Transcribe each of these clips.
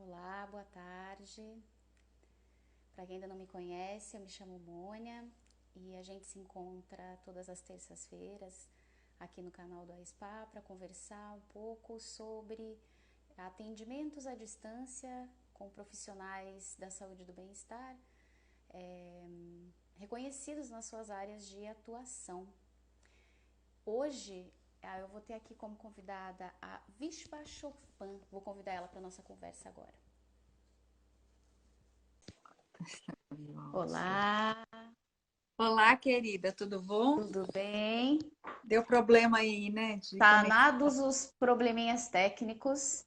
Olá, boa tarde. Para quem ainda não me conhece, eu me chamo Mônia e a gente se encontra todas as terças-feiras aqui no canal do ASPA para conversar um pouco sobre atendimentos à distância com profissionais da saúde e do bem-estar, eh, reconhecidos nas suas áreas de atuação. Hoje eu vou ter aqui como convidada a Vishva Chopin. Vou convidar ela para nossa conversa agora. Olá, Olá, querida, tudo bom? tudo bem? Deu problema aí, né, de conexão. Sanados os probleminhas técnicos.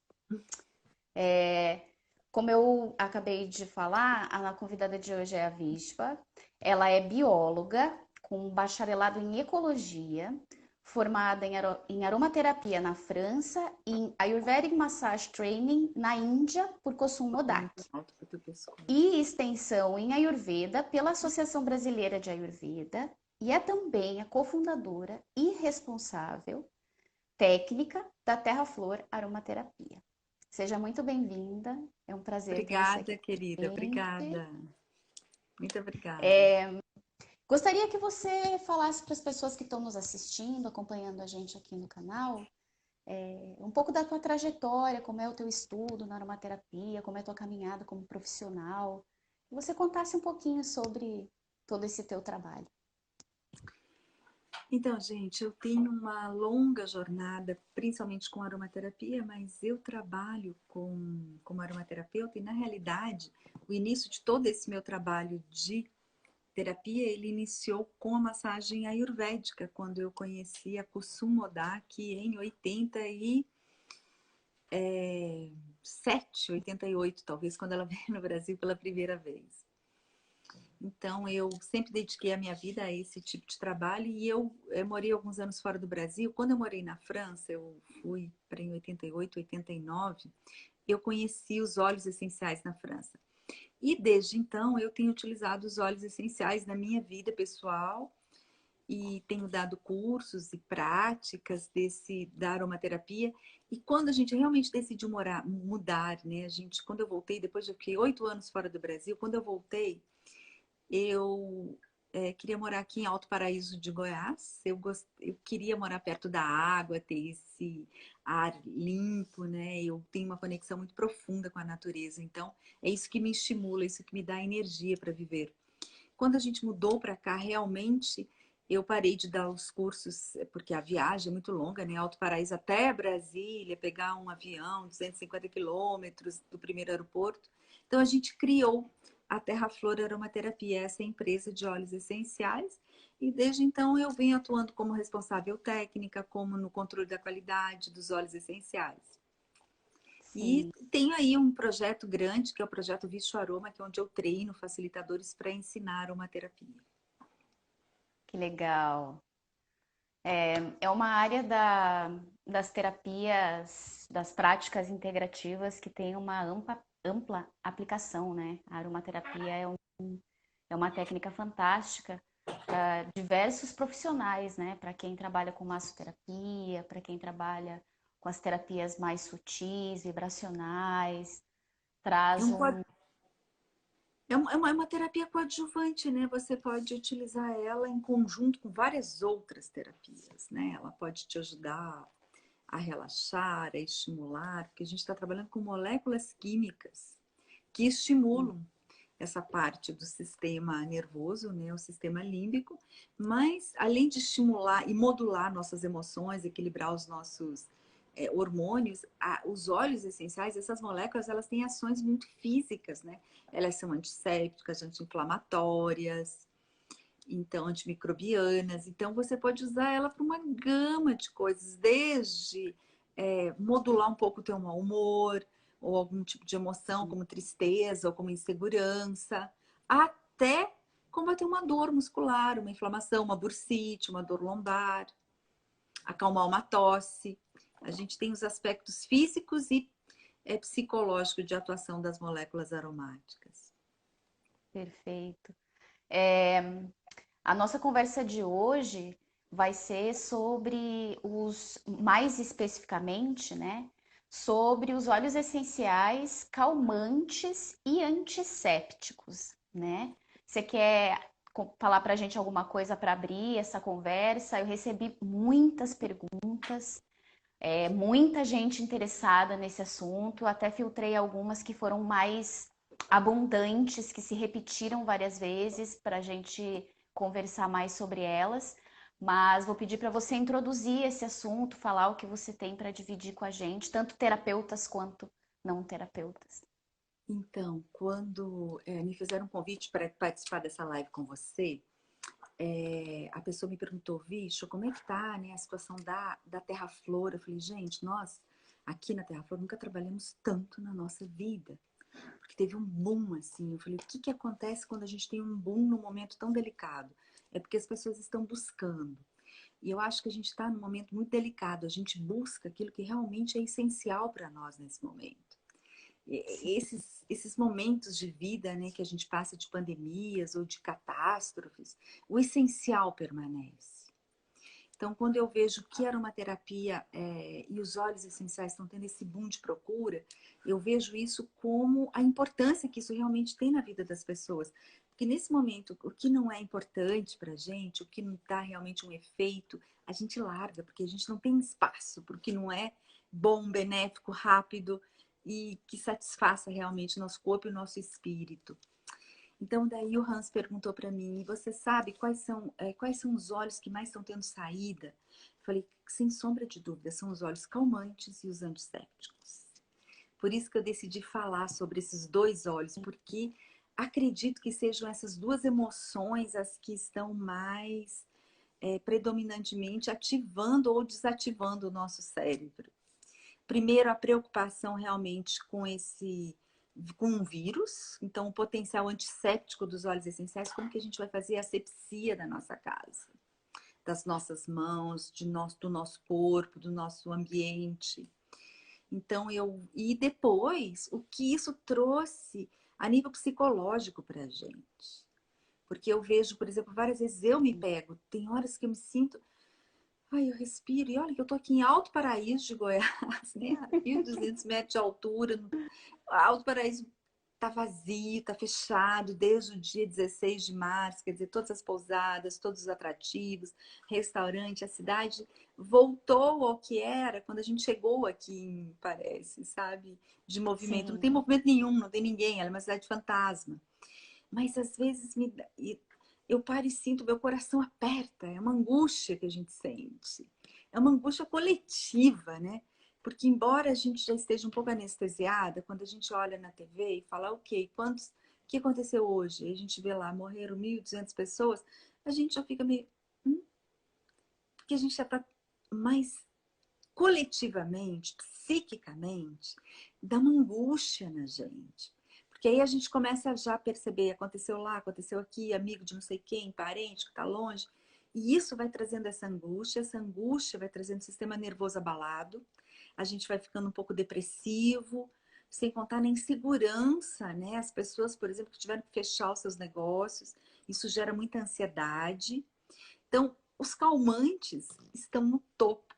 Como eu acabei de falar, a convidada de hoje é a Vishva. Ela é bióloga com bacharelado em ecologia, formada em aromaterapia na França e em Ayurvedic Massage Training na Índia por Kosum Ficou Modak. muito alto para o teu pescoço. E extensão em Ayurveda pela Associação Brasileira de Ayurveda e é também a cofundadora e responsável técnica da Terra Flor Aromaterapia. Seja muito bem-vinda, é um prazer ter você aqui Obrigada, com querida, a gente. obrigada. Muito obrigada. Gostaria que você falasse para as pessoas que estão nos assistindo, acompanhando a gente aqui no canal, um pouco da tua trajetória, como é o teu estudo na aromaterapia, como é a tua caminhada como profissional. Que você contasse um pouquinho sobre todo esse teu trabalho. Então, gente, eu tenho uma longa jornada, principalmente com aromaterapia, mas eu trabalho como aromaterapeuta e, na realidade, o início de todo esse meu trabalho de terapia, ele iniciou com a massagem ayurvédica, quando eu conheci a Kusum Modak em 88, talvez, quando ela veio no Brasil pela primeira vez. Então, eu sempre dediquei a minha vida a esse tipo de trabalho e eu morei alguns anos fora do Brasil. Quando eu morei na França, eu fui para em 88, 89, eu conheci os óleos essenciais na França. E desde então, eu tenho utilizado os óleos essenciais na minha vida pessoal e tenho dado cursos e práticas da aromaterapia. E quando a gente realmente decidiu mudar, né? Quando eu voltei, depois eu fiquei 8 anos fora do Brasil, quando eu voltei, eu queria morar aqui em Alto Paraíso de Goiás. Eu queria morar perto da água, ter esse ar limpo, né? Eu tenho uma conexão muito profunda com a natureza. Então, é isso que me estimula, isso que me dá energia para viver. Quando a gente mudou para cá, realmente eu parei de dar os cursos, porque a viagem é muito longa, né? Alto Paraíso até Brasília, pegar um avião, 250 quilômetros do primeiro aeroporto. Então a gente criou a Terra Flor Aromaterapia, essa empresa de óleos essenciais. E desde então eu venho atuando como responsável técnica, como no controle da qualidade dos óleos essenciais. E Sim, tenho aí um projeto grande, que é o projeto Visto Aroma, que é onde eu treino facilitadores para ensinar aromaterapia. que legal. É uma área das terapias, das práticas integrativas que tem uma ampla aplicação, né? A aromaterapia é uma técnica fantástica para diversos profissionais, né? Para quem trabalha com massoterapia, para quem trabalha com as terapias mais sutis, vibracionais, É, traz um, um. é uma terapia coadjuvante, né? Você pode utilizar ela em conjunto com várias outras terapias, né? Ela pode te ajudar a relaxar, a estimular, porque a gente está trabalhando com moléculas químicas que estimulam essa parte do sistema nervoso, né, o sistema límbico, mas além de estimular e modular nossas emoções, equilibrar os nossos hormônios, os óleos essenciais, essas moléculas, elas têm ações muito físicas, né? Elas são antissépticas, anti-inflamatórias, então antimicrobianas. Então você pode usar ela para uma gama de coisas, desde modular um pouco o teu mau humor, ou algum tipo de emoção, como tristeza ou como insegurança, até combater uma dor muscular, uma inflamação, uma bursite, uma dor lombar, acalmar uma tosse. A gente tem os aspectos físicos e psicológicos de atuação das moléculas aromáticas. Perfeito. A nossa conversa de hoje vai ser sobre mais especificamente, né, sobre os óleos essenciais calmantes e antissépticos, né? Você quer falar para a gente alguma coisa para abrir essa conversa? Eu recebi muitas perguntas, muita gente interessada nesse assunto, até filtrei algumas que foram mais abundantes, que se repetiram várias vezes para a gente conversar mais sobre elas. Mas vou pedir para você introduzir esse assunto, falar o que você tem para dividir com a gente, tanto terapeutas quanto não terapeutas. Então, quando me fizeram um convite para participar dessa live com você, a pessoa me perguntou, Vixe, como é que tá, né, a situação da Terra Flor? Eu falei, gente, nós aqui na Terra Flor nunca trabalhamos tanto na nossa vida, porque teve um boom assim. Eu falei, o que que acontece quando a gente tem um boom num momento tão delicado? É porque as pessoas estão buscando. E eu acho que a gente está num momento muito delicado. A gente busca aquilo que realmente é essencial para nós nesse momento. Esses momentos de vida, né, que a gente passa de pandemias ou de catástrofes, o essencial permanece. Então, quando eu vejo que era uma terapia e os óleos essenciais estão tendo esse boom de procura, eu vejo isso como a importância que isso realmente tem na vida das pessoas. Porque nesse momento, o que não é importante para a gente, o que não dá realmente um efeito, a gente larga, porque a gente não tem espaço para o que não é bom, benéfico, rápido e que satisfaça realmente nosso corpo e o nosso espírito. Então, daí o Hans perguntou para mim, você sabe quais são os óleos que mais estão tendo saída? Eu falei, sem sombra de dúvida, são os óleos calmantes e os antissépticos. Por isso que eu decidi falar sobre esses dois óleos, porque acredito que sejam essas duas emoções as que estão mais predominantemente ativando ou desativando o nosso cérebro. Primeiro, a preocupação realmente com um vírus, então o potencial antisséptico dos óleos essenciais, como que a gente vai fazer a asepsia da nossa casa, das nossas mãos, do nosso corpo, do nosso ambiente. Então e depois o que isso trouxe a nível psicológico para a gente, porque eu vejo, por exemplo, várias vezes eu me pego, tem horas que eu me sinto, ai, eu respiro e olha que eu tô aqui em Alto Paraíso de Goiás, né, a 1.200 metros de altura, Alto Paraíso tá vazio, tá fechado desde o dia 16 de março, quer dizer, todas as pousadas, todos os atrativos, restaurante, a cidade voltou ao que era quando a gente chegou aqui, parece, sabe? De movimento. Não tem Sim. movimento nenhum, não tem ninguém, ela é uma cidade fantasma. Mas às vezes eu paro e sinto, meu coração aperta, é uma angústia que a gente sente. É uma angústia coletiva, né? Porque embora a gente já esteja um pouco anestesiada, quando a gente olha na TV e fala, ok, o que aconteceu hoje? E a gente vê lá, morreram 1.200 pessoas, a gente já fica meio... Porque a gente já está mais coletivamente, psiquicamente, dá uma angústia na gente. Porque aí a gente começa a já perceber, aconteceu lá, aconteceu aqui, amigo de não sei quem, parente que está longe. E isso vai trazendo essa angústia vai trazendo o sistema nervoso abalado, a gente vai ficando um pouco depressivo, sem contar na insegurança, né? As pessoas, por exemplo, que tiveram que fechar os seus negócios, isso gera muita ansiedade. Então, os calmantes estão no topo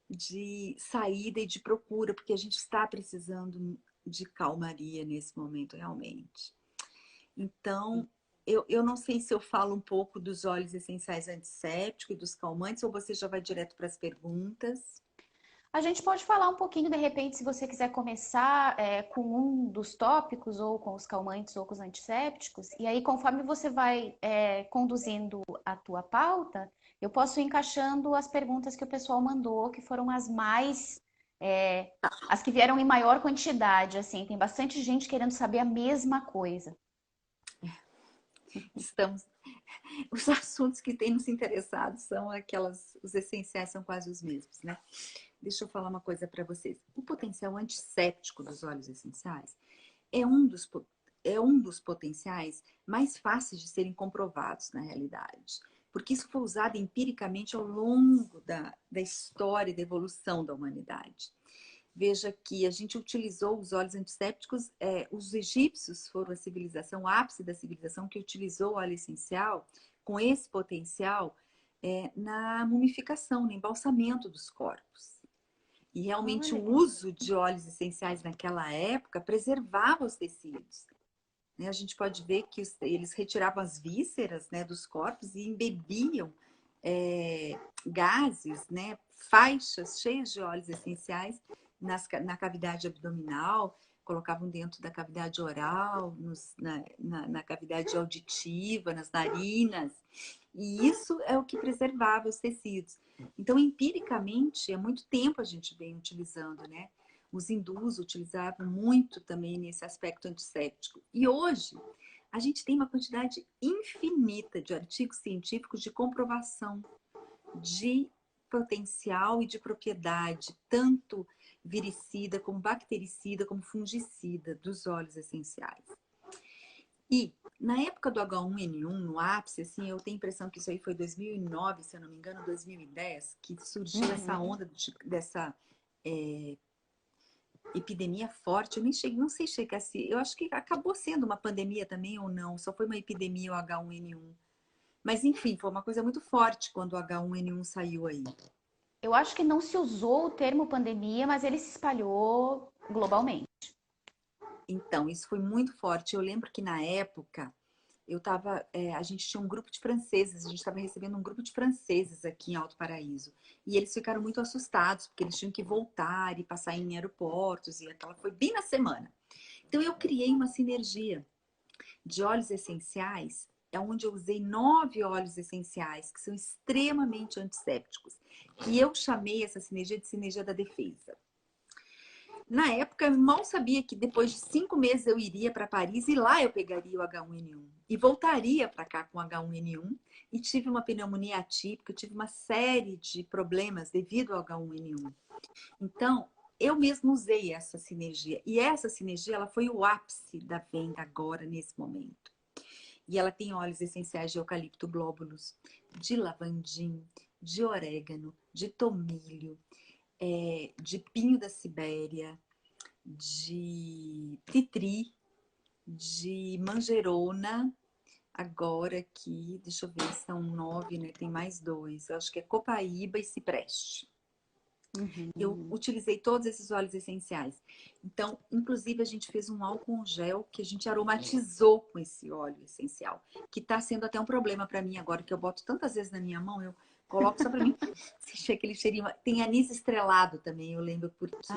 de saída e de procura, porque a gente está precisando de calmaria nesse momento, realmente. Então, eu não sei se eu falo um pouco dos óleos essenciais antissépticos e dos calmantes, ou você já vai direto para as perguntas. A gente pode falar um pouquinho, de repente, se você quiser começar com um dos tópicos, ou com os calmantes, ou com os antissépticos, e aí, conforme você vai conduzindo a tua pauta, eu posso ir encaixando as perguntas que o pessoal mandou, que foram as mais, as que vieram em maior quantidade, assim, tem bastante gente querendo saber a mesma coisa. Estamos, os assuntos que têm nos interessado são os essenciais são quase os mesmos, né? Deixa eu falar uma coisa para vocês. O potencial antisséptico dos óleos essenciais é é um dos potenciais mais fáceis de serem comprovados na realidade, porque isso foi usado empiricamente ao longo da história e da evolução da humanidade. Veja que a gente utilizou os óleos antissépticos, os egípcios foram a civilização, o ápice da civilização que utilizou o óleo essencial com esse potencial na mumificação, no embalsamento dos corpos. E realmente o Olha, uso de óleos essenciais naquela época preservava os tecidos. Né? A gente pode ver que eles retiravam as vísceras, né, dos corpos e embebiam gases, né, faixas cheias de óleos essenciais na cavidade abdominal, colocavam dentro da cavidade oral, na cavidade auditiva, nas narinas. E isso é o que preservava os tecidos. Então, empiricamente, há muito tempo a gente vem utilizando, né? Os hindus utilizavam muito também nesse aspecto antisséptico. E hoje, a gente tem uma quantidade infinita de artigos científicos de comprovação de potencial e de propriedade, tanto viricida, como bactericida, como fungicida dos óleos essenciais. E na época do H1N1, no ápice, assim, eu tenho a impressão que isso aí foi 2009, se eu não me engano, 2010, que surgiu essa onda dessa epidemia forte. Eu nem cheguei, não sei chegar se, eu acho que acabou sendo uma pandemia também ou não, só foi uma epidemia o H1N1. Mas enfim, foi uma coisa muito forte quando o H1N1 saiu aí. eu acho que não se usou o termo pandemia, mas ele se espalhou globalmente. Então, isso foi muito forte. Eu lembro que na época a gente tinha um grupo de franceses, a gente estava recebendo um grupo de franceses aqui em Alto Paraíso. E eles ficaram muito assustados, porque eles tinham que voltar e passar em aeroportos, e aquela foi bem na semana. Então eu criei uma sinergia de óleos essenciais, é onde eu usei 9 óleos essenciais, que são extremamente antissépticos. E eu chamei essa sinergia de sinergia da defesa. Na época, eu mal sabia que depois de 5 meses eu iria para Paris e lá eu pegaria o H1N1 e voltaria para cá com o H1N1 e tive uma pneumonia atípica, tive uma série de problemas devido ao H1N1. Então, eu mesmo usei essa sinergia e essa sinergia ela foi o ápice da venda agora nesse momento. E ela tem óleos essenciais de eucalipto glóbulos, de lavandim, de orégano, de tomilho, de pinho da Sibéria, de titri, de manjerona. Agora aqui, deixa eu ver, são 9, né? Tem mais 2. Eu acho que é copaíba e cipreste. Eu utilizei todos esses óleos essenciais. Então, inclusive, a gente fez um álcool gel que a gente aromatizou com esse óleo essencial, que está sendo até um problema para mim agora, que eu boto tantas vezes na minha mão, eu coloco só para mim sentir aquele cheirinho. Tem anis estrelado também, eu lembro, porque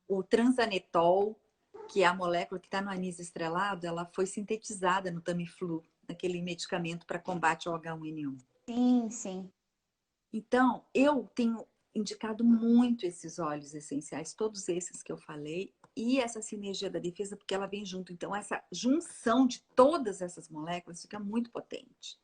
o transanetol, que é a molécula que está no anis estrelado, ela foi sintetizada no Tamiflu, naquele medicamento para combate ao H1N1. Sim, sim. Então, eu tenho indicado muito esses óleos essenciais, todos esses que eu falei, e essa sinergia da defesa, porque ela vem junto. Então, essa junção de todas essas moléculas fica muito potente.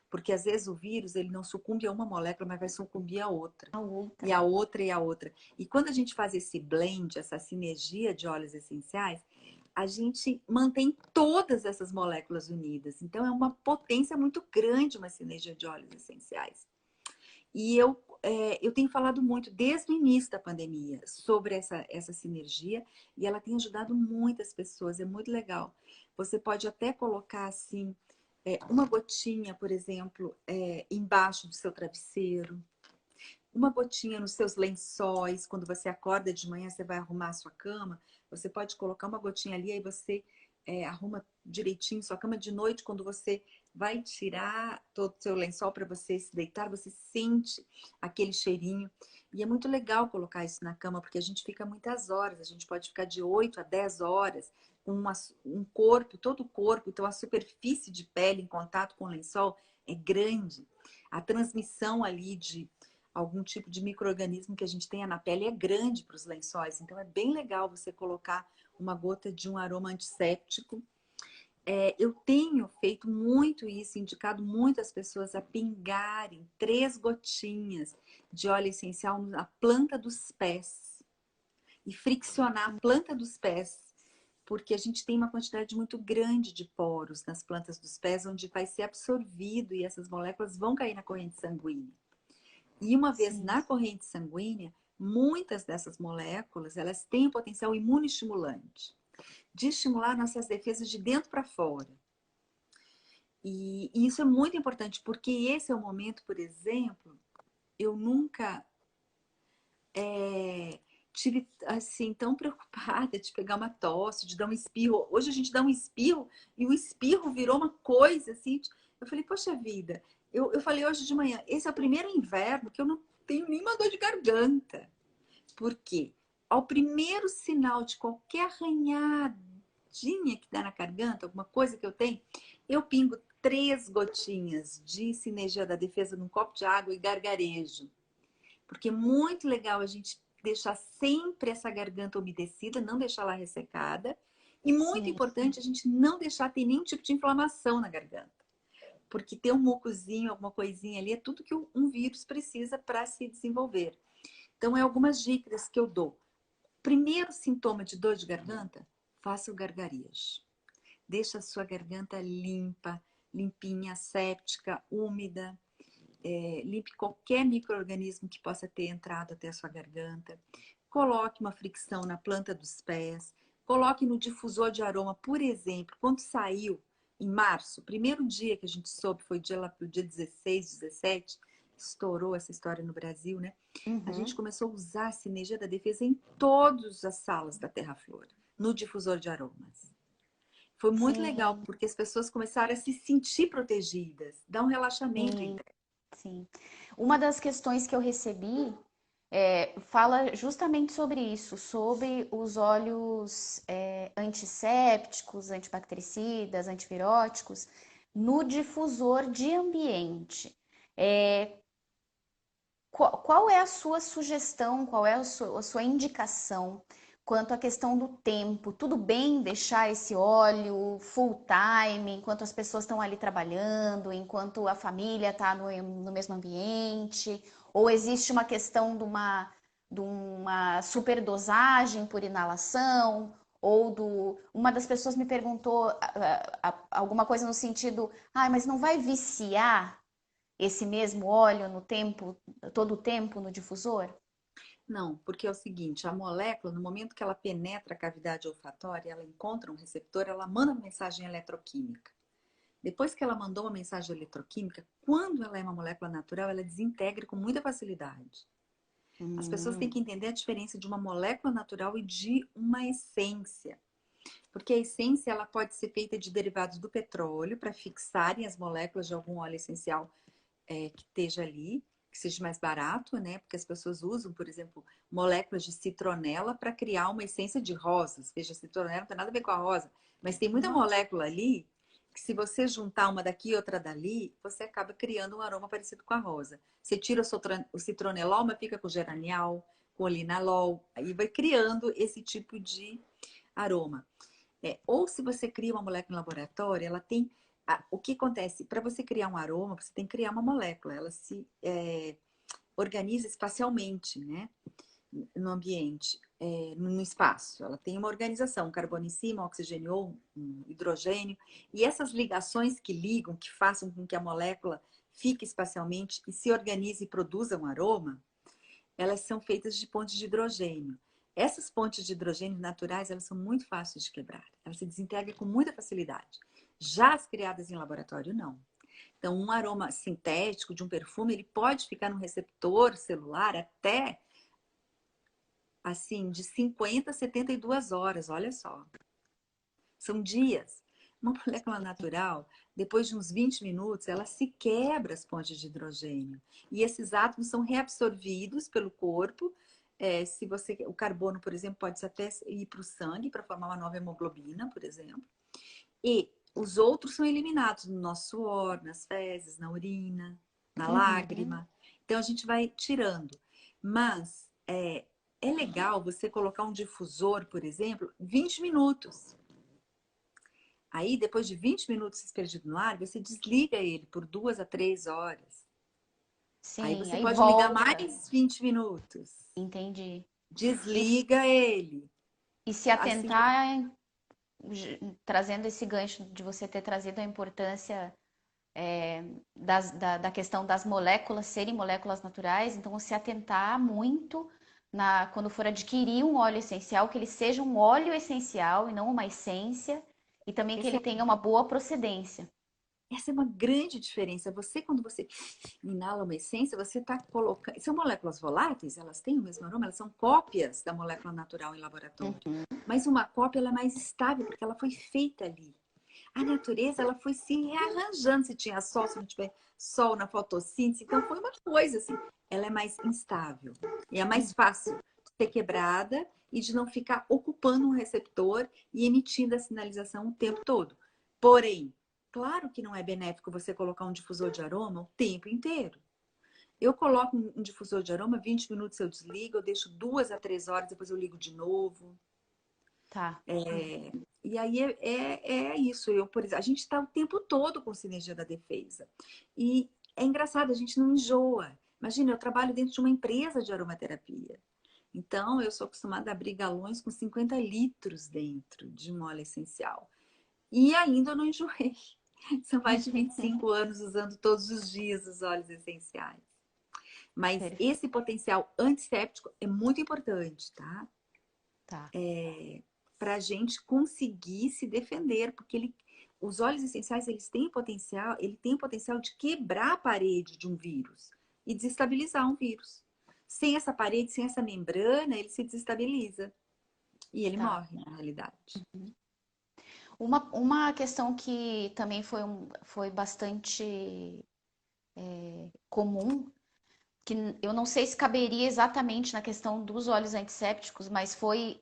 Porque às vezes o vírus, ele não sucumbe a uma molécula, mas vai sucumbir a outra. A outra. E a outra e a outra. E quando a gente faz esse blend, essa sinergia de óleos essenciais, a gente mantém todas essas moléculas unidas. Então, é uma potência muito grande uma sinergia de óleos essenciais. E eu tenho falado muito desde o início da pandemia sobre essa sinergia e ela tem ajudado muitas pessoas, é muito legal. Você pode até colocar assim, uma gotinha, por exemplo, embaixo do seu travesseiro, uma gotinha nos seus lençóis, quando você acorda de manhã, você vai arrumar a sua cama, você pode colocar uma gotinha ali, aí você arruma direitinho sua cama de noite, quando você vai tirar todo o seu lençol para você se deitar, você sente aquele cheirinho. E é muito legal colocar isso na cama, porque a gente fica muitas horas, a gente pode ficar de 8 a 10 horas com um corpo, todo o corpo, então a superfície de pele em contato com o lençol é grande. A transmissão ali de algum tipo de micro-organismo que a gente tenha na pele é grande para os lençóis. Então é bem legal você colocar uma gota de um aroma antisséptico. Eu tenho feito muito isso, indicado muitas pessoas a pingarem 3 gotinhas de óleo essencial na planta dos pés e friccionar a planta dos pés, porque a gente tem uma quantidade muito grande de poros nas plantas dos pés, onde vai ser absorvido e essas moléculas vão cair na corrente sanguínea. E uma vez na corrente sanguínea, muitas dessas moléculas, elas têm o potencial imunoestimulante, de estimular nossas defesas de dentro para fora. E isso é muito importante, porque esse é o momento, por exemplo, eu nunca tive, assim, tão preocupada de pegar uma tosse, de dar um espirro. Hoje a gente dá um espirro e o espirro virou uma coisa, assim. Eu falei, poxa vida, eu falei hoje de manhã, esse é o primeiro inverno que eu não tenho nenhuma dor de garganta. Por quê? Ao primeiro sinal de qualquer arranhadinha que dá na garganta, alguma coisa que eu tenho, eu pingo 3 gotinhas de Sinergia da Defesa num copo de água e gargarejo. Porque é muito legal a gente deixar sempre essa garganta umedecida, não deixar ela ressecada. E muito Sim. importante a gente não deixar ter nenhum tipo de inflamação na garganta. Porque ter um mucozinho, alguma coisinha ali, é tudo que um vírus precisa para se desenvolver. Então, é algumas dicas que eu dou. Primeiro sintoma de dor de garganta, faça o gargarejo. Deixa a sua garganta limpa, limpinha, séptica, úmida. Limpe qualquer micro-organismo que possa ter entrado até a sua garganta. Coloque uma fricção na planta dos pés. Coloque no difusor de aroma, por exemplo, quando saiu em março, primeiro dia que a gente soube, foi dia lá pro dia 16, 17, estourou essa história no Brasil, né? A gente Uhum. começou a usar a Sinergia da Defesa em todas as salas da Terra Flora, no difusor de aromas. Foi muito legal, Sim, porque as pessoas começaram a se sentir protegidas, dá um relaxamento sim, interno. sim. Uma das questões que eu recebi fala justamente sobre isso, sobre os óleos antissépticos, antibactericidas, antiviróticos no difusor de ambiente. É, qual é a sua sugestão, qual é a sua indicação quanto à questão do tempo? Tudo bem deixar esse óleo full time, enquanto as pessoas estão ali trabalhando, enquanto a família está no mesmo ambiente? Ou existe uma questão de uma superdosagem por inalação? Uma das pessoas me perguntou alguma coisa no sentido, mas não vai viciar esse mesmo óleo no tempo, todo o tempo no difusor? Não, porque é o seguinte, a molécula, no momento que ela penetra a cavidade olfatória, ela encontra um receptor, ela manda uma mensagem eletroquímica. Depois que ela mandou uma mensagem eletroquímica, quando ela é uma molécula natural, ela desintegra com muita facilidade. As pessoas têm Hum, que entender a diferença de uma molécula natural e de uma essência. Porque a essência ela pode ser feita de derivados do petróleo para fixarem as moléculas de algum óleo essencial que esteja ali, que seja mais barato, né? Porque as pessoas usam, por exemplo, moléculas de citronela para criar uma essência de rosas. Veja, citronela não tem nada a ver com a rosa, mas tem muita nossa, molécula ali que se você juntar uma daqui e outra dali, você acaba criando um aroma parecido com a rosa. Você tira o citronelol, mas fica com geranial, com linalol, aí vai criando esse tipo de aroma. Ou se você cria uma molécula em laboratório, ela tem. O que acontece? Para você criar um aroma, você tem que criar uma molécula. Ela se organiza espacialmente, né? No ambiente, no espaço. Ela tem uma organização, um carbono em cima, um oxigênio ou um hidrogênio. E essas ligações que ligam, que façam com que a molécula fique espacialmente e se organize e produza um aroma, elas são feitas de pontes de hidrogênio. Essas pontes de hidrogênio naturais, elas são muito fáceis de quebrar. Elas se desintegram com muita facilidade. Já as criadas em laboratório, não. Então, um aroma sintético de um perfume, ele pode ficar no receptor celular até, assim, de 50 a 72 horas, olha só. São dias. Uma molécula natural, depois de uns 20 minutos, ela se quebra as pontes de hidrogênio. E esses átomos são reabsorvidos pelo corpo. Se você, o carbono, por exemplo, pode até ir para o sangue para formar uma nova hemoglobina, por exemplo. E os outros são eliminados no nosso suor, nas fezes, na urina, na uhum, lágrima. Então a gente vai tirando. Mas é legal você colocar um difusor, por exemplo, 20 minutos. Aí, depois de 20 minutos perdido no ar, você desliga ele por 2 a 3 horas. Aí sim, você aí pode ligar volta, mais 20 minutos. entendi. E, Desliga ele. e se Assim, atentar, trazendo esse gancho de você ter trazido a importância da questão das moléculas serem moléculas naturais, então se atentar muito quando for adquirir um óleo essencial, que ele seja um óleo essencial e não uma essência, e também que esse ele é tenha uma boa procedência. Essa é uma grande diferença. Você, quando você inala uma essência, você está colocando... São moléculas voláteis, elas têm o mesmo aroma, elas são cópias da molécula natural em laboratório. Mas uma cópia, ela é mais estável, porque ela foi feita ali. A natureza, ela foi se rearranjando, se tinha sol, se não tiver sol na fotossíntese. Então, foi uma coisa assim. Ela é mais instável. E é mais fácil de ser quebrada e de não ficar ocupando um receptor e emitindo a sinalização o tempo todo. Porém, claro que não é benéfico você colocar um difusor de aroma o tempo inteiro. Eu coloco um difusor de aroma, 20 minutos eu desligo, eu deixo 2 a 3 horas, depois eu ligo de novo. Tá. E aí é isso. Eu, por exemplo, a gente está o tempo todo com sinergia da defesa. E é engraçado, a gente não enjoa. Imagina, eu trabalho dentro de uma empresa de aromaterapia. Então, eu sou acostumada a abrir galões com 50 litros dentro de um óleo essencial. E ainda eu não enjoei. São mais de 25 anos usando todos os dias os óleos essenciais. Mas esse potencial antisséptico é muito importante, tá? Tá. Para a gente conseguir se defender, porque os óleos essenciais eles têm o potencial de quebrar a parede de um vírus e desestabilizar um vírus. Sem essa parede, sem essa membrana, ele se desestabiliza e ele morre, na realidade. Uma questão que também foi bastante comum, que eu não sei se caberia exatamente na questão dos óleos antissépticos, mas foi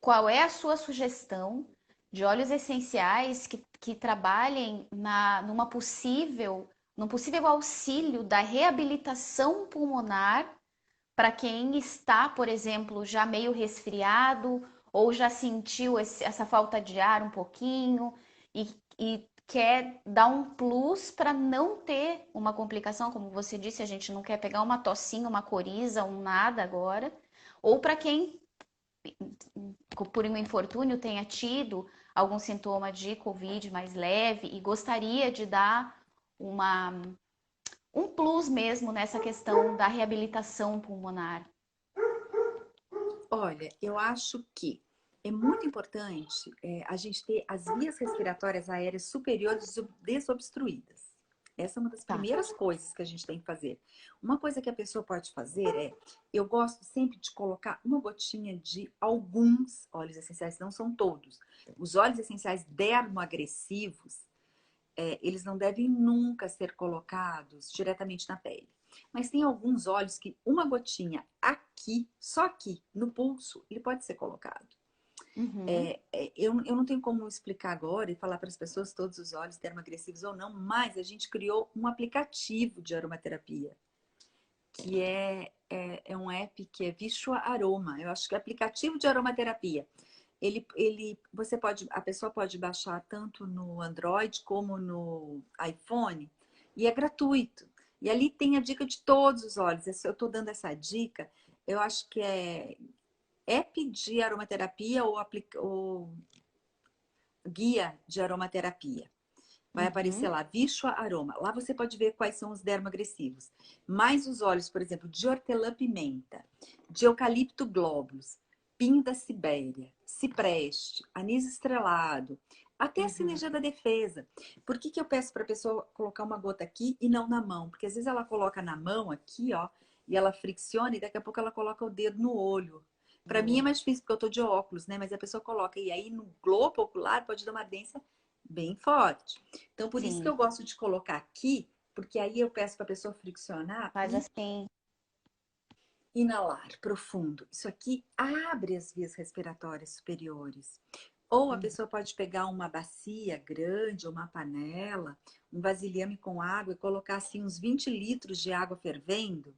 qual é a sua sugestão de óleos essenciais que trabalhem num possível auxílio da reabilitação pulmonar para quem está, por exemplo, já meio resfriado ou já sentiu essa falta de ar um pouquinho e quer dar um plus para não ter uma complicação, como você disse, a gente não quer pegar uma tossinha, uma coriza, um nada agora, ou para quem por um infortúnio tenha tido algum sintoma de Covid mais leve e gostaria de dar um plus mesmo nessa questão da reabilitação pulmonar. Olha, eu acho que é muito importante a gente ter as vias respiratórias aéreas superiores desobstruídas. Essa é uma das primeiras coisas que a gente tem que fazer. Uma coisa que a pessoa pode fazer eu gosto sempre de colocar uma gotinha de alguns óleos essenciais, não são todos. Os óleos essenciais dermoagressivos, eles não devem nunca ser colocados diretamente na pele. Mas tem alguns óleos que uma gotinha aqui, só aqui, no pulso, ele pode ser colocado. Eu não tenho como explicar agora e falar para as pessoas todos os óleos termoagressivos ou não, mas a gente criou um aplicativo de aromaterapia, que é um app que é Vishwa Aroma. Eu acho que é aplicativo de aromaterapia. A pessoa pode baixar tanto no Android como no iPhone e é gratuito. E ali tem a dica de todos os óleos. Eu estou dando essa dica, eu acho que é app de aromaterapia ou guia de aromaterapia. Vai aparecer lá, Vishwa Aroma. Lá você pode ver quais são os dermoagressivos. Mais os óleos, por exemplo, de hortelã-pimenta, de eucalipto globulus, pinho da Sibéria, cipreste, anis estrelado, até a sinergia da defesa. Por que eu peço para a pessoa colocar uma gota aqui e não na mão? Porque às vezes ela coloca na mão aqui, ó, e ela fricciona e daqui a pouco ela coloca o dedo no olho. Para mim é mais difícil porque eu tô de óculos, né? Mas a pessoa coloca e aí no globo ocular pode dar uma ardência bem forte. Então, por isso que eu gosto de colocar aqui, porque aí eu peço para a pessoa friccionar Faz assim. Inalar profundo. Isso aqui abre as vias respiratórias superiores. Ou a pessoa pode pegar uma bacia grande, uma panela, um vasilhame com água e colocar assim uns 20 litros de água fervendo.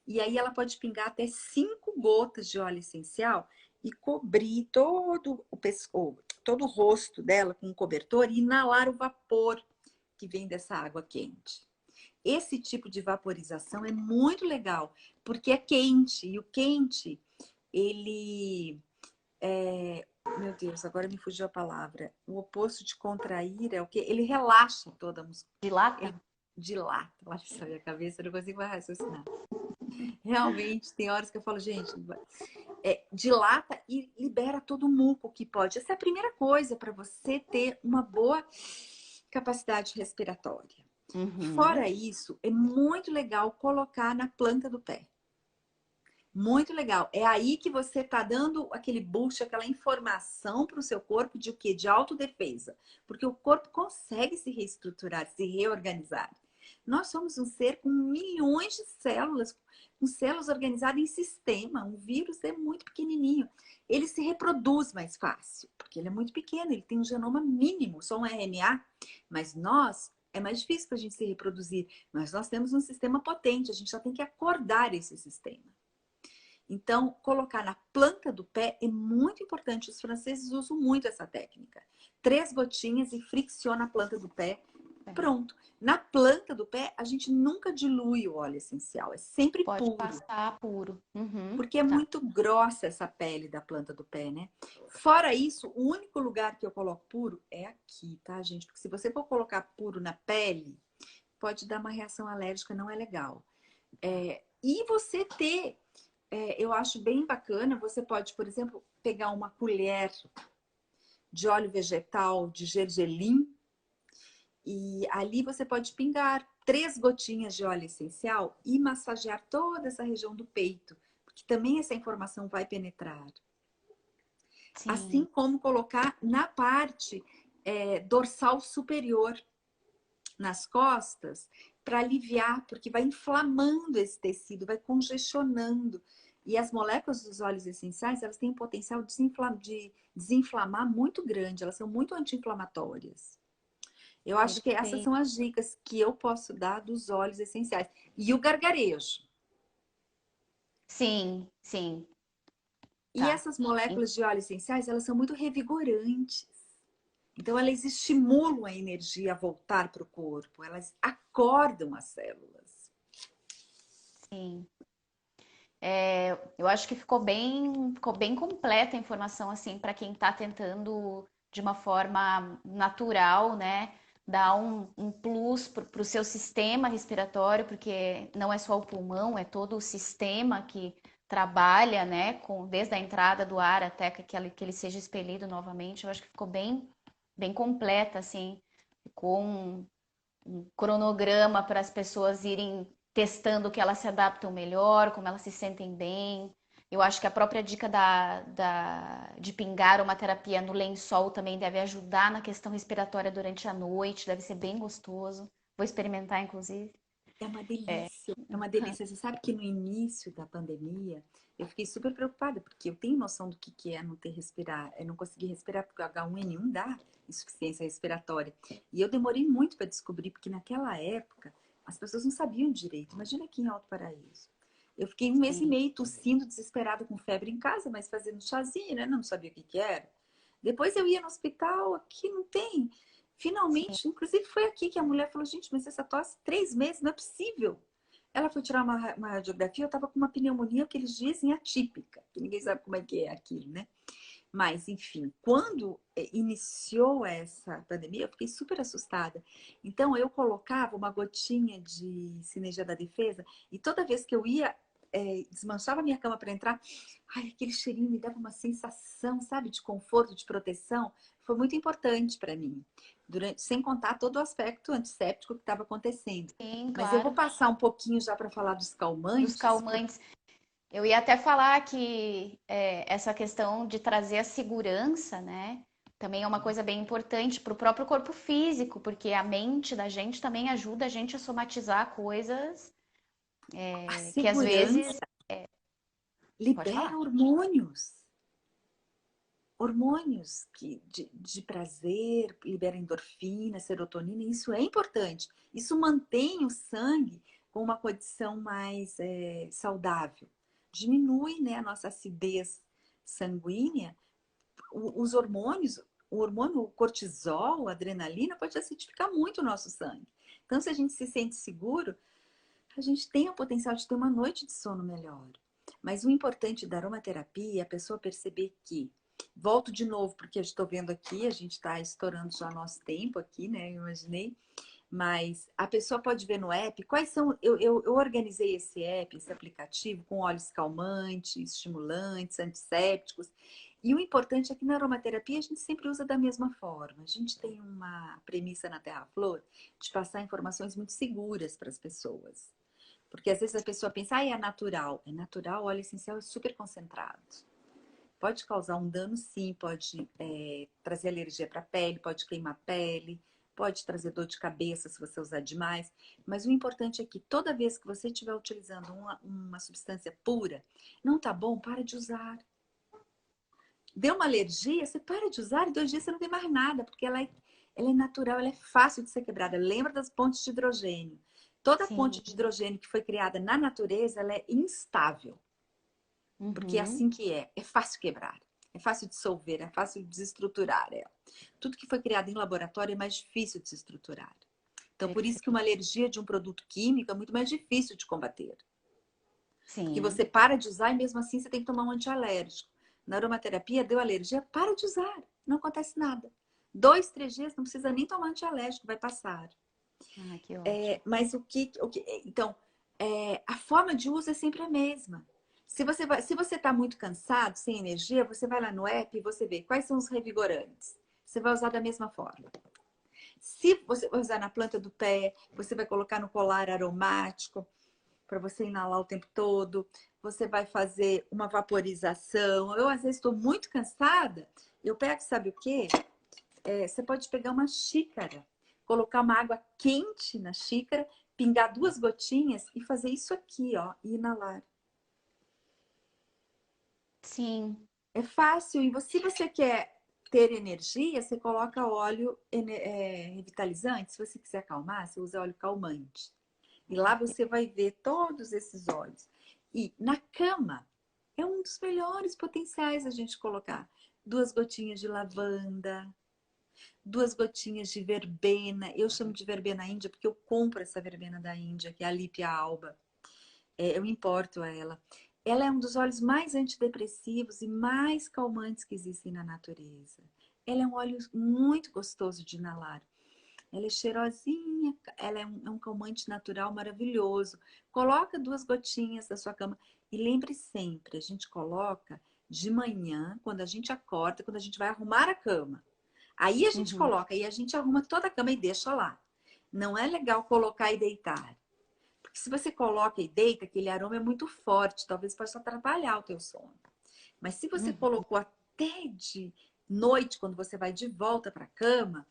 E aí ela pode pingar até 5 gotas de óleo essencial e cobrir todo o pescoço, todo o rosto dela com um cobertor e inalar o vapor que vem dessa água quente. Esse tipo de vaporização é muito legal, porque é quente, e o quente, ele meu Deus, agora me fugiu a palavra. O oposto de contrair é o quê? Ele relaxa toda a musculatura. Dilata? Ele dilata. Olha só, a cabeça, eu não consigo mais raciocinar. Realmente, tem horas que eu falo, gente, dilata e libera todo o muco que pode. Essa é a primeira coisa para você ter uma boa capacidade respiratória. Uhum. Fora isso, é muito legal colocar na planta do pé. Muito legal. É aí que você tá dando aquele boost, aquela informação para o seu corpo de o quê? De autodefesa. Porque o corpo consegue se reestruturar, se reorganizar. Nós somos um ser com milhões de células, com células organizadas em sistema. Um vírus é muito pequenininho. Ele se reproduz mais fácil, porque ele é muito pequeno, ele tem um genoma mínimo, só um RNA. Mas nós, é mais difícil para a gente se reproduzir. Mas nós temos um sistema potente, a gente só tem que acordar esse sistema. Então, colocar na planta do pé é muito importante. Os franceses usam muito essa técnica. 3 gotinhas e fricciona a planta do pé. Pronto. Na planta do pé, a gente nunca dilui o óleo essencial. É sempre Pode puro. passar puro. Uhum. Porque é Tá. muito grossa essa pele da planta do pé, né? Fora isso, o único lugar que eu coloco puro é aqui, tá, gente? Porque se você for colocar puro na pele, pode dar uma reação alérgica, não é legal. E você ter eu acho bem bacana. Você pode, por exemplo, pegar uma colher de óleo vegetal de gergelim e ali você pode pingar 3 gotinhas de óleo essencial e massagear toda essa região do peito, porque também essa informação vai penetrar. Assim Sim. como colocar na parte dorsal superior, nas costas, para aliviar, porque vai inflamando esse tecido, vai congestionando. E as moléculas dos óleos essenciais, elas têm um potencial de desinflamar muito grande, elas são muito anti-inflamatórias. Eu acho que essas Perfeito. são as dicas que eu posso dar dos óleos essenciais. E o gargarejo. Sim, sim. E Tá. essas moléculas de óleos essenciais, elas são muito revigorantes. Então, elas estimulam a energia a voltar para o corpo, elas acordam as células. Sim. Eu acho que ficou bem completa a informação assim para quem está tentando de uma forma natural, né, dar um plus para o seu sistema respiratório, porque não é só o pulmão, é todo o sistema que trabalha, né, com desde a entrada do ar até que ele seja expelido novamente. Eu acho que ficou bem completa assim, ficou um cronograma para as pessoas irem testando que elas se adaptam melhor, como elas se sentem bem. Eu acho que a própria dica de pingar uma terapia no lençol também deve ajudar na questão respiratória durante a noite, deve ser bem gostoso. Vou experimentar, inclusive. É uma delícia, é uma delícia. Você sabe que no início da pandemia eu fiquei super preocupada, porque eu tenho noção do que é não ter respirar, é não conseguir respirar, porque o H1N1 dá insuficiência respiratória. E eu demorei muito para descobrir, porque naquela época as pessoas não sabiam direito. Imagina aqui em Alto Paraíso. Eu fiquei 1 mês e meio tossindo, desesperada, com febre em casa, mas fazendo chazinho, né? Não sabia o que era. Depois eu ia no hospital, aqui não tem. Sim, Finalmente, inclusive foi aqui que a mulher falou, gente, mas essa tosse 3 meses, não é possível. Ela foi tirar uma radiografia, eu estava com uma pneumonia que eles dizem atípica, que ninguém sabe como é que é aquilo, né? Mas, enfim, quando iniciou essa pandemia, eu fiquei super assustada. Então, eu colocava uma gotinha de sinergia da defesa e toda vez que eu ia, desmanchava minha cama para entrar, ai, aquele cheirinho me dava uma sensação, sabe, de conforto, de proteção. Foi muito importante para mim, sem contar todo o aspecto antisséptico que estava acontecendo. sim, Mas eu vou claro. passar um pouquinho já para falar dos Dos calmantes. calmantes. Eu ia até falar que essa questão de trazer a segurança, né? Também é uma coisa bem importante para o próprio corpo físico, porque a mente da gente também ajuda a gente a somatizar coisas A que às segurança vezes. Pode libera falar. hormônios. Hormônios de prazer, libera endorfina, serotonina, e isso é importante. Isso mantém o sangue com uma condição mais saudável. Diminui, né, a nossa acidez sanguínea. Os hormônios, o hormônio o cortisol, a adrenalina, pode acidificar muito o nosso sangue. Então, se a gente se sente seguro, a gente tem o potencial de ter uma noite de sono melhor. Mas o importante da aromaterapia é a pessoa perceber que, volto de novo, porque eu estou vendo aqui, a gente está estourando já nosso tempo aqui, né? Eu imaginei. Mas a pessoa pode ver no app quais são. Eu organizei esse app, esse aplicativo, com óleos calmantes, estimulantes, antissépticos. E o importante é que na aromaterapia a gente sempre usa da mesma forma. A gente tem uma premissa na Terra Flor de passar informações muito seguras para as pessoas. Porque às vezes a pessoa pensa, ah, é natural. É natural, óleo essencial é super concentrado. Pode causar um dano, sim, pode trazer alergia para a pele, pode queimar a pele, pode trazer dor de cabeça se você usar demais. Mas o importante é que toda vez que você estiver utilizando uma substância pura, não tá bom, para de usar. Deu uma alergia, você para de usar e 2 dias você não tem mais nada, porque ela é natural, ela é fácil de ser quebrada. Lembra das pontes de hidrogênio? Toda Sim. ponte de hidrogênio que foi criada na natureza, ela é instável. Porque é Uhum. assim que é fácil quebrar, é fácil dissolver, é fácil desestruturar ela. Tudo que foi criado em laboratório é mais difícil de se estruturar. Então, por isso que uma Perfeito. alergia de um produto químico é muito mais difícil de combater. Porque Sim. você para de usar e mesmo assim você tem que tomar um antialérgico. Na aromaterapia, deu alergia, para de usar, não acontece nada. 2, 3 dias, não precisa nem tomar antialérgico, vai passar. Ah, que ótimo. Mas então, a forma de uso é sempre a mesma. Se você está muito cansado, sem energia, você vai lá no app e você vê quais são os revigorantes. Você vai usar da mesma forma. Se você vai usar na planta do pé, você vai colocar no colar aromático para você inalar o tempo todo. Você vai fazer uma vaporização. Eu, às vezes, estou muito cansada. Eu pego, sabe o quê? Você pode pegar uma xícara, colocar uma água quente na xícara, pingar 2 gotinhas e fazer isso aqui, ó, e inalar. Sim. É fácil. E se você quer ter energia, você coloca óleo revitalizante. Se você quiser acalmar, você usa óleo calmante. E lá você vai ver todos esses óleos. E na cama, é um dos melhores potenciais a gente colocar 2 gotinhas de lavanda, 2 gotinhas de verbena. Eu chamo de verbena índia porque eu compro essa verbena da Índia, que é a Lípia alba. Eu importo ela. Ela é um dos óleos mais antidepressivos e mais calmantes que existem na natureza. Ela é um óleo muito gostoso de inalar. Ela é cheirosinha, ela é um calmante natural maravilhoso. Coloca 2 gotinhas na sua cama. E lembre sempre, a gente coloca de manhã, quando a gente acorda, quando a gente vai arrumar a cama. Aí a gente Uhum. coloca e a gente arruma toda a cama e deixa lá. Não é legal colocar e deitar. Porque se você coloca e deita, aquele aroma é muito forte, talvez possa atrapalhar o teu sono. Mas se você Uhum. colocou até de noite, quando você vai de volta para a cama,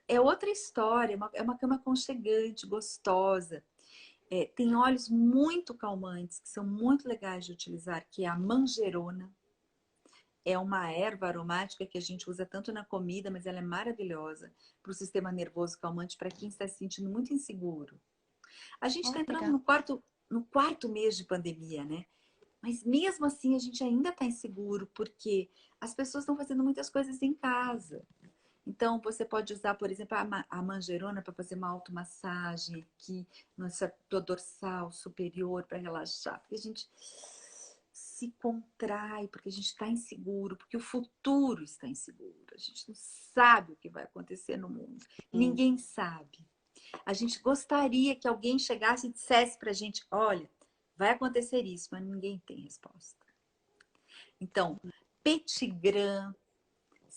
é outra história, é uma cama aconchegante, gostosa. Tem óleos muito calmantes, que são muito legais de utilizar, que é a manjerona. É uma erva aromática que a gente usa tanto na comida, mas ela é maravilhosa para o sistema nervoso calmante, para quem está se sentindo muito inseguro. A gente Ó, está que entrando legal. no quarto mês de pandemia, né? Mas mesmo assim a gente ainda está inseguro, porque as pessoas estão fazendo muitas coisas em casa. Então, você pode usar, por exemplo, a manjerona para fazer uma automassagem aqui no setor dorsal superior para relaxar. Porque a gente se contrai, porque a gente está inseguro, porque o futuro está inseguro. A gente não sabe o que vai acontecer no mundo. Sim. Ninguém sabe. A gente gostaria que alguém chegasse e dissesse para a gente: olha, vai acontecer isso, mas ninguém tem resposta. Então, petigram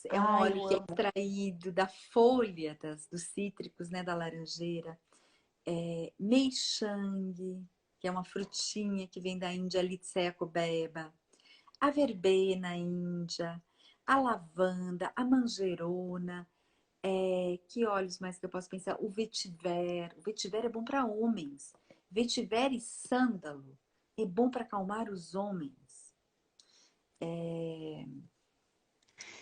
é um Ah, óleo eu que é amo. extraído da folha dos cítricos, né, da laranjeira. Meixang, que é uma frutinha que vem da Índia, Litsea cubeba. A verbena índia, a lavanda, a manjerona. Que óleos mais que eu posso pensar? O vetiver. O vetiver é bom para homens. Vetiver e sândalo é bom para acalmar os homens.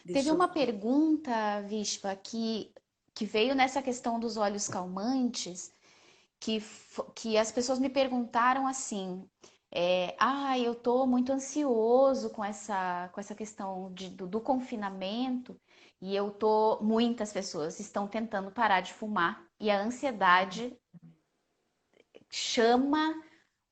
Teve Deixa eu uma ver. pergunta, Vishpa, que veio nessa questão dos óleos calmantes, que as pessoas me perguntaram assim: eu tô muito ansioso com essa questão do confinamento, e muitas pessoas estão tentando parar de fumar, e a ansiedade chama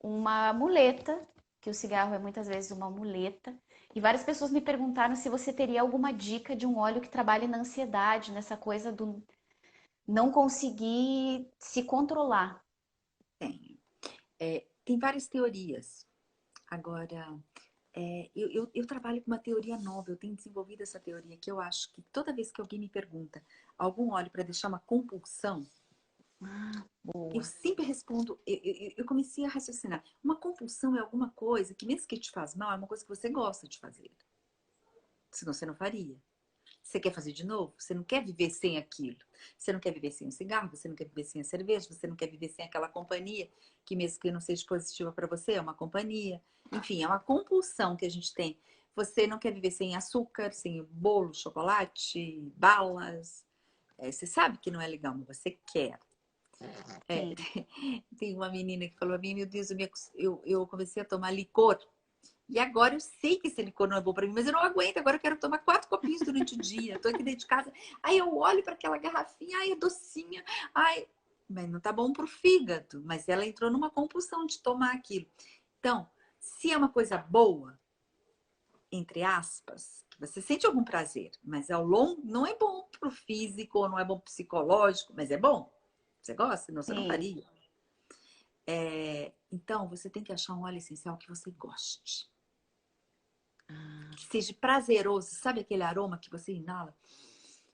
uma muleta, que o cigarro é muitas vezes uma muleta. E várias pessoas me perguntaram se você teria alguma dica de um óleo que trabalhe na ansiedade, nessa coisa não conseguir se controlar. Tem. Tem várias teorias. Agora, eu trabalho com uma teoria nova, eu tenho desenvolvido essa teoria que eu acho que toda vez que alguém me pergunta algum óleo para deixar uma compulsão, Ah, eu boa. sempre respondo, eu comecei a raciocinar. Uma compulsão é alguma coisa que, mesmo que te faz mal, é uma coisa que você gosta de fazer. Senão você não faria. Você quer fazer de novo? Você não quer viver sem aquilo. Você não quer viver sem o cigarro, você não quer viver sem a cerveja, você não quer viver sem aquela companhia, que mesmo que não seja positiva para você, é uma companhia. Enfim, é uma compulsão que a gente tem. Você não quer viver sem açúcar, sem bolo, chocolate, balas. Você sabe que não é legal, mas você quer. É, Sim. tem uma menina que falou a mim, meu Deus, eu comecei a tomar licor. E agora eu sei que esse licor não é bom para mim, mas eu não aguento. Agora eu quero tomar 4 copinhos durante o dia. Tô aqui dentro de casa. Aí eu olho para aquela garrafinha, ai, é docinha. Ai, mas não tá bom pro fígado. Mas ela entrou numa compulsão de tomar aquilo. Então, se é uma coisa boa, entre aspas, que você sente algum prazer, mas ao longo não é bom pro físico, não é bom pro psicológico, mas é bom. Você gosta? Senão você não Sim. faria. Então, você tem que achar um óleo essencial que você goste. Que seja prazeroso. Sabe aquele aroma que você inala?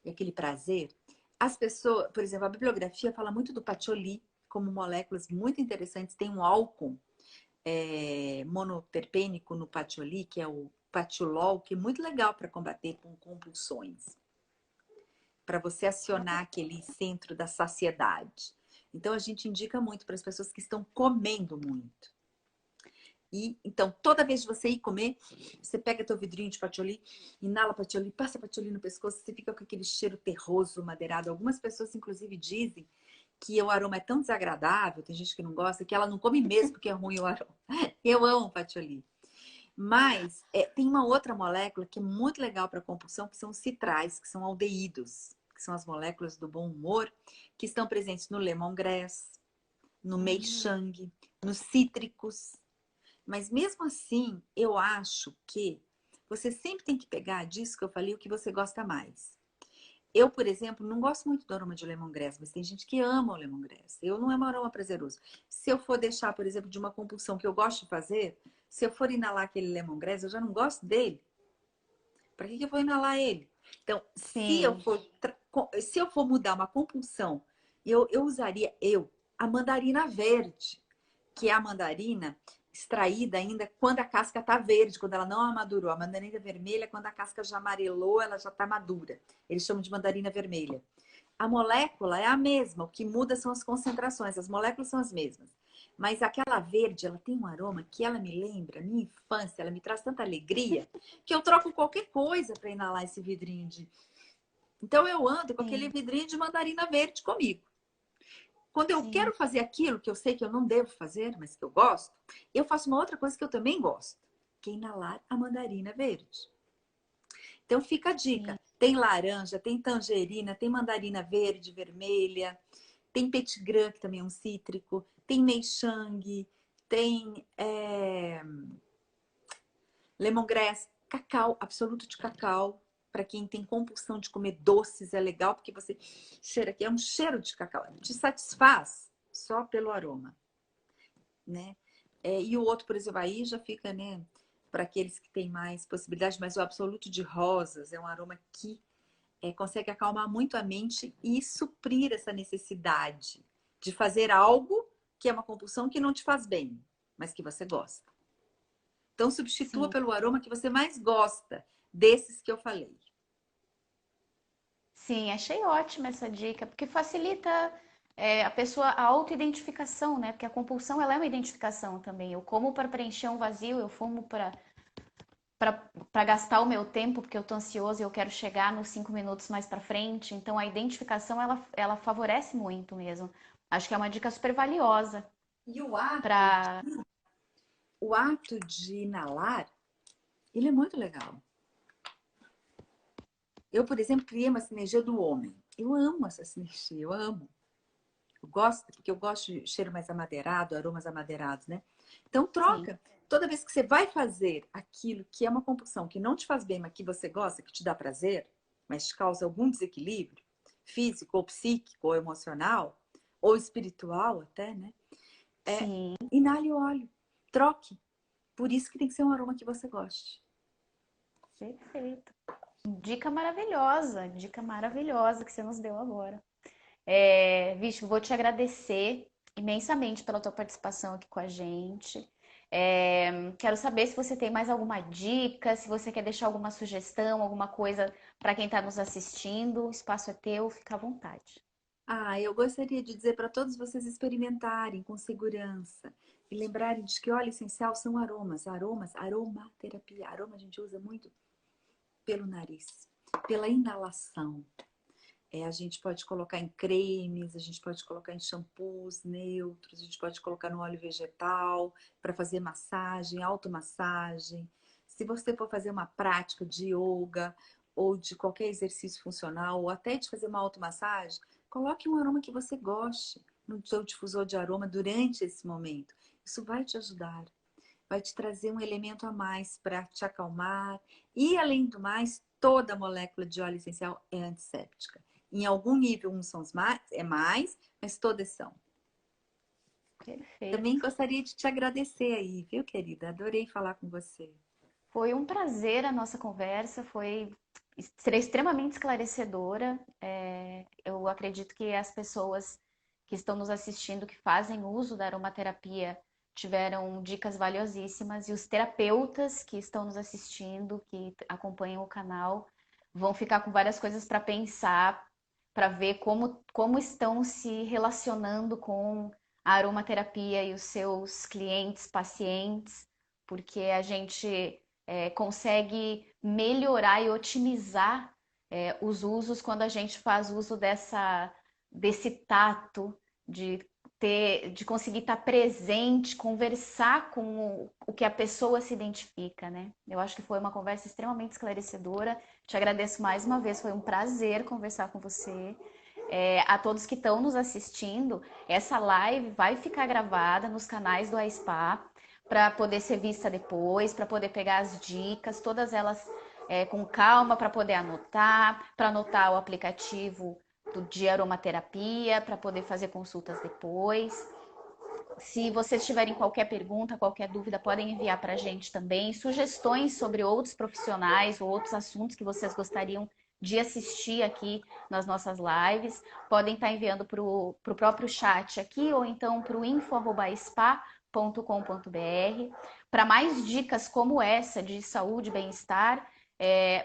E aquele prazer? As pessoas, por exemplo, a bibliografia fala muito do patchouli como moléculas muito interessantes. Tem um álcool monoterpênico no patchouli, que é o patchoulol, que é muito legal para combater com compulsões. Para você acionar aquele centro da saciedade. Então, a gente indica muito para as pessoas que estão comendo muito. E então, toda vez que você ir comer, você pega teu vidrinho de patchouli, inala patchouli, passa patchouli no pescoço, você fica com aquele cheiro terroso, madeirado. Algumas pessoas, inclusive, dizem que o aroma é tão desagradável, tem gente que não gosta, que ela não come mesmo porque é ruim o aroma. Eu amo patchouli. Mas tem uma outra molécula que é muito legal para compulsão, que são os citrais, que são aldeídos, que são as moléculas do bom humor, que estão presentes no lemongrass, no meixangue, nos cítricos. Mas mesmo assim, eu acho que você sempre tem que pegar disso que eu falei, o que você gosta mais. Eu, por exemplo, não gosto muito do aroma de lemongrass, mas tem gente que ama o lemongrass. Eu não é um aroma prazeroso. Se eu for deixar, por exemplo, de uma compulsão que eu gosto de fazer, se eu for inalar aquele lemongrass, eu já não gosto dele. Para que eu vou inalar ele? Então, Sim. se eu for mudar uma compulsão, eu usaria a mandarina verde, que é a mandarina extraída ainda quando a casca está verde, quando ela não amadurou. A mandarina vermelha, quando a casca já amarelou, ela já está madura. Eles chamam de mandarina vermelha. A molécula é a mesma, o que muda são as concentrações, as moléculas são as mesmas. Mas aquela verde, ela tem um aroma que ela me lembra a minha infância, ela me traz tanta alegria, que eu troco qualquer coisa para inalar esse vidrinho de. Então eu ando com aquele Sim. vidrinho de mandarina verde comigo. Quando eu Sim. quero fazer aquilo que eu sei que eu não devo fazer, mas que eu gosto, eu faço uma outra coisa que eu também gosto, que é inalar a mandarina verde. Então fica a dica. Sim. Tem laranja, tem tangerina, tem mandarina verde, vermelha, tem petit grain, que também é um cítrico, tem meixangue, tem lemongrass, cacau, absoluto de cacau. Para quem tem compulsão de comer doces, é legal, porque você cheira aqui, é um cheiro de cacau. Te satisfaz só pelo aroma, né? E o outro, por exemplo, aí já fica, né? Para aqueles que têm mais possibilidade, mas o absoluto de rosas é um aroma que consegue acalmar muito a mente e suprir essa necessidade de fazer algo que é uma compulsão que não te faz bem, mas que você gosta. Então, substitua Sim. pelo aroma que você mais gosta desses que eu falei. Sim, achei ótima essa dica, porque facilita a pessoa a autoidentificação, né? Porque a compulsão ela é uma identificação também. Eu como para preencher um vazio, eu fumo para gastar o meu tempo, porque eu tô ansioso e eu quero chegar nos 5 minutos mais para frente. Então a identificação ela favorece muito mesmo. Acho que é uma dica super valiosa E para. o ato de inalar, ele é muito legal. Eu, por exemplo, criei uma sinergia do homem. Eu amo essa sinergia, eu amo. Eu gosto, porque eu gosto de cheiro mais amadeirado, aromas amadeirados, né? Então, Sim, troca. Toda vez que você vai fazer aquilo que é uma compulsão, que não te faz bem, mas que você gosta, que te dá prazer, mas te causa algum desequilíbrio, físico, ou psíquico, ou emocional, ou espiritual até, né? Sim, Inale o óleo, troque. Por isso que tem que ser um aroma que você goste. perfeito. Dica maravilhosa que você nos deu agora. Vixe, vou te agradecer imensamente pela tua participação aqui com a gente. Quero saber se você tem mais alguma dica, se você quer deixar alguma sugestão, alguma coisa para quem está nos assistindo. O espaço é teu, fica à vontade. Eu gostaria de dizer para todos vocês experimentarem com segurança e lembrarem de que óleo essencial são aromas, aromaterapia. Aroma a gente usa muito pelo nariz, pela inalação. A gente pode colocar em cremes, a gente pode colocar em shampoos neutros, a gente pode colocar no óleo vegetal para fazer massagem, automassagem. Se você for fazer uma prática de yoga ou de qualquer exercício funcional, ou até de fazer uma automassagem, coloque um aroma que você goste no seu difusor de aroma durante esse momento. Isso vai te ajudar, vai te trazer um elemento a mais para te acalmar. E, além do mais, toda molécula de óleo essencial é antisséptica. Em algum nível, uns são mais, mas todas são. Também Perfeito. gostaria de te agradecer aí, viu, querida? Adorei falar com você. Foi um prazer a nossa conversa, foi extremamente esclarecedora. Eu acredito que as pessoas que estão nos assistindo, que fazem uso da aromaterapia, tiveram dicas valiosíssimas e os terapeutas que estão nos assistindo, que acompanham o canal, vão ficar com várias coisas para pensar, para ver como estão se relacionando com a aromaterapia e os seus clientes, pacientes, porque a gente consegue melhorar e otimizar os usos quando a gente faz uso desse tato, de conseguir estar presente, conversar com o que a pessoa se identifica, né? Eu acho que foi uma conversa extremamente esclarecedora. Te agradeço mais uma vez, foi um prazer conversar com você. A todos que estão nos assistindo, essa live vai ficar gravada nos canais do iSpa para poder ser vista depois, para poder pegar as dicas, todas elas com calma, para anotar o aplicativo de aromaterapia, para poder fazer consultas depois. Se vocês tiverem qualquer pergunta, qualquer dúvida, podem enviar para a gente também. Sugestões sobre outros profissionais ou outros assuntos que vocês gostariam de assistir aqui nas nossas lives, podem estar enviando para o próprio chat aqui ou então para o info@spa.com.br. Para mais dicas como essa de saúde e bem-estar,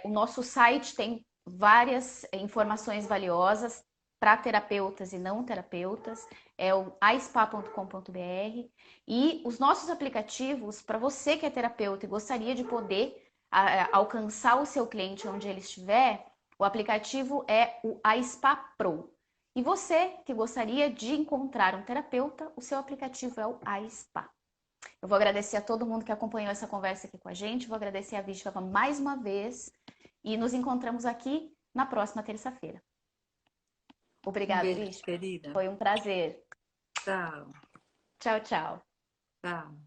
o nosso site tem várias informações valiosas para terapeutas e não terapeutas, é o aispa.com.br, e os nossos aplicativos, para você que é terapeuta e gostaria de poder alcançar o seu cliente onde ele estiver, o aplicativo é o aispa Pro. E você que gostaria de encontrar um terapeuta, o seu aplicativo é o aispa. Eu vou agradecer a todo mundo que acompanhou essa conversa aqui com a gente, vou agradecer a Vishva mais uma vez e nos encontramos aqui na próxima terça-feira. Um Obrigada, beijo, Vishva. querida. Foi um prazer. Tchau. Tchau, tchau. Tchau.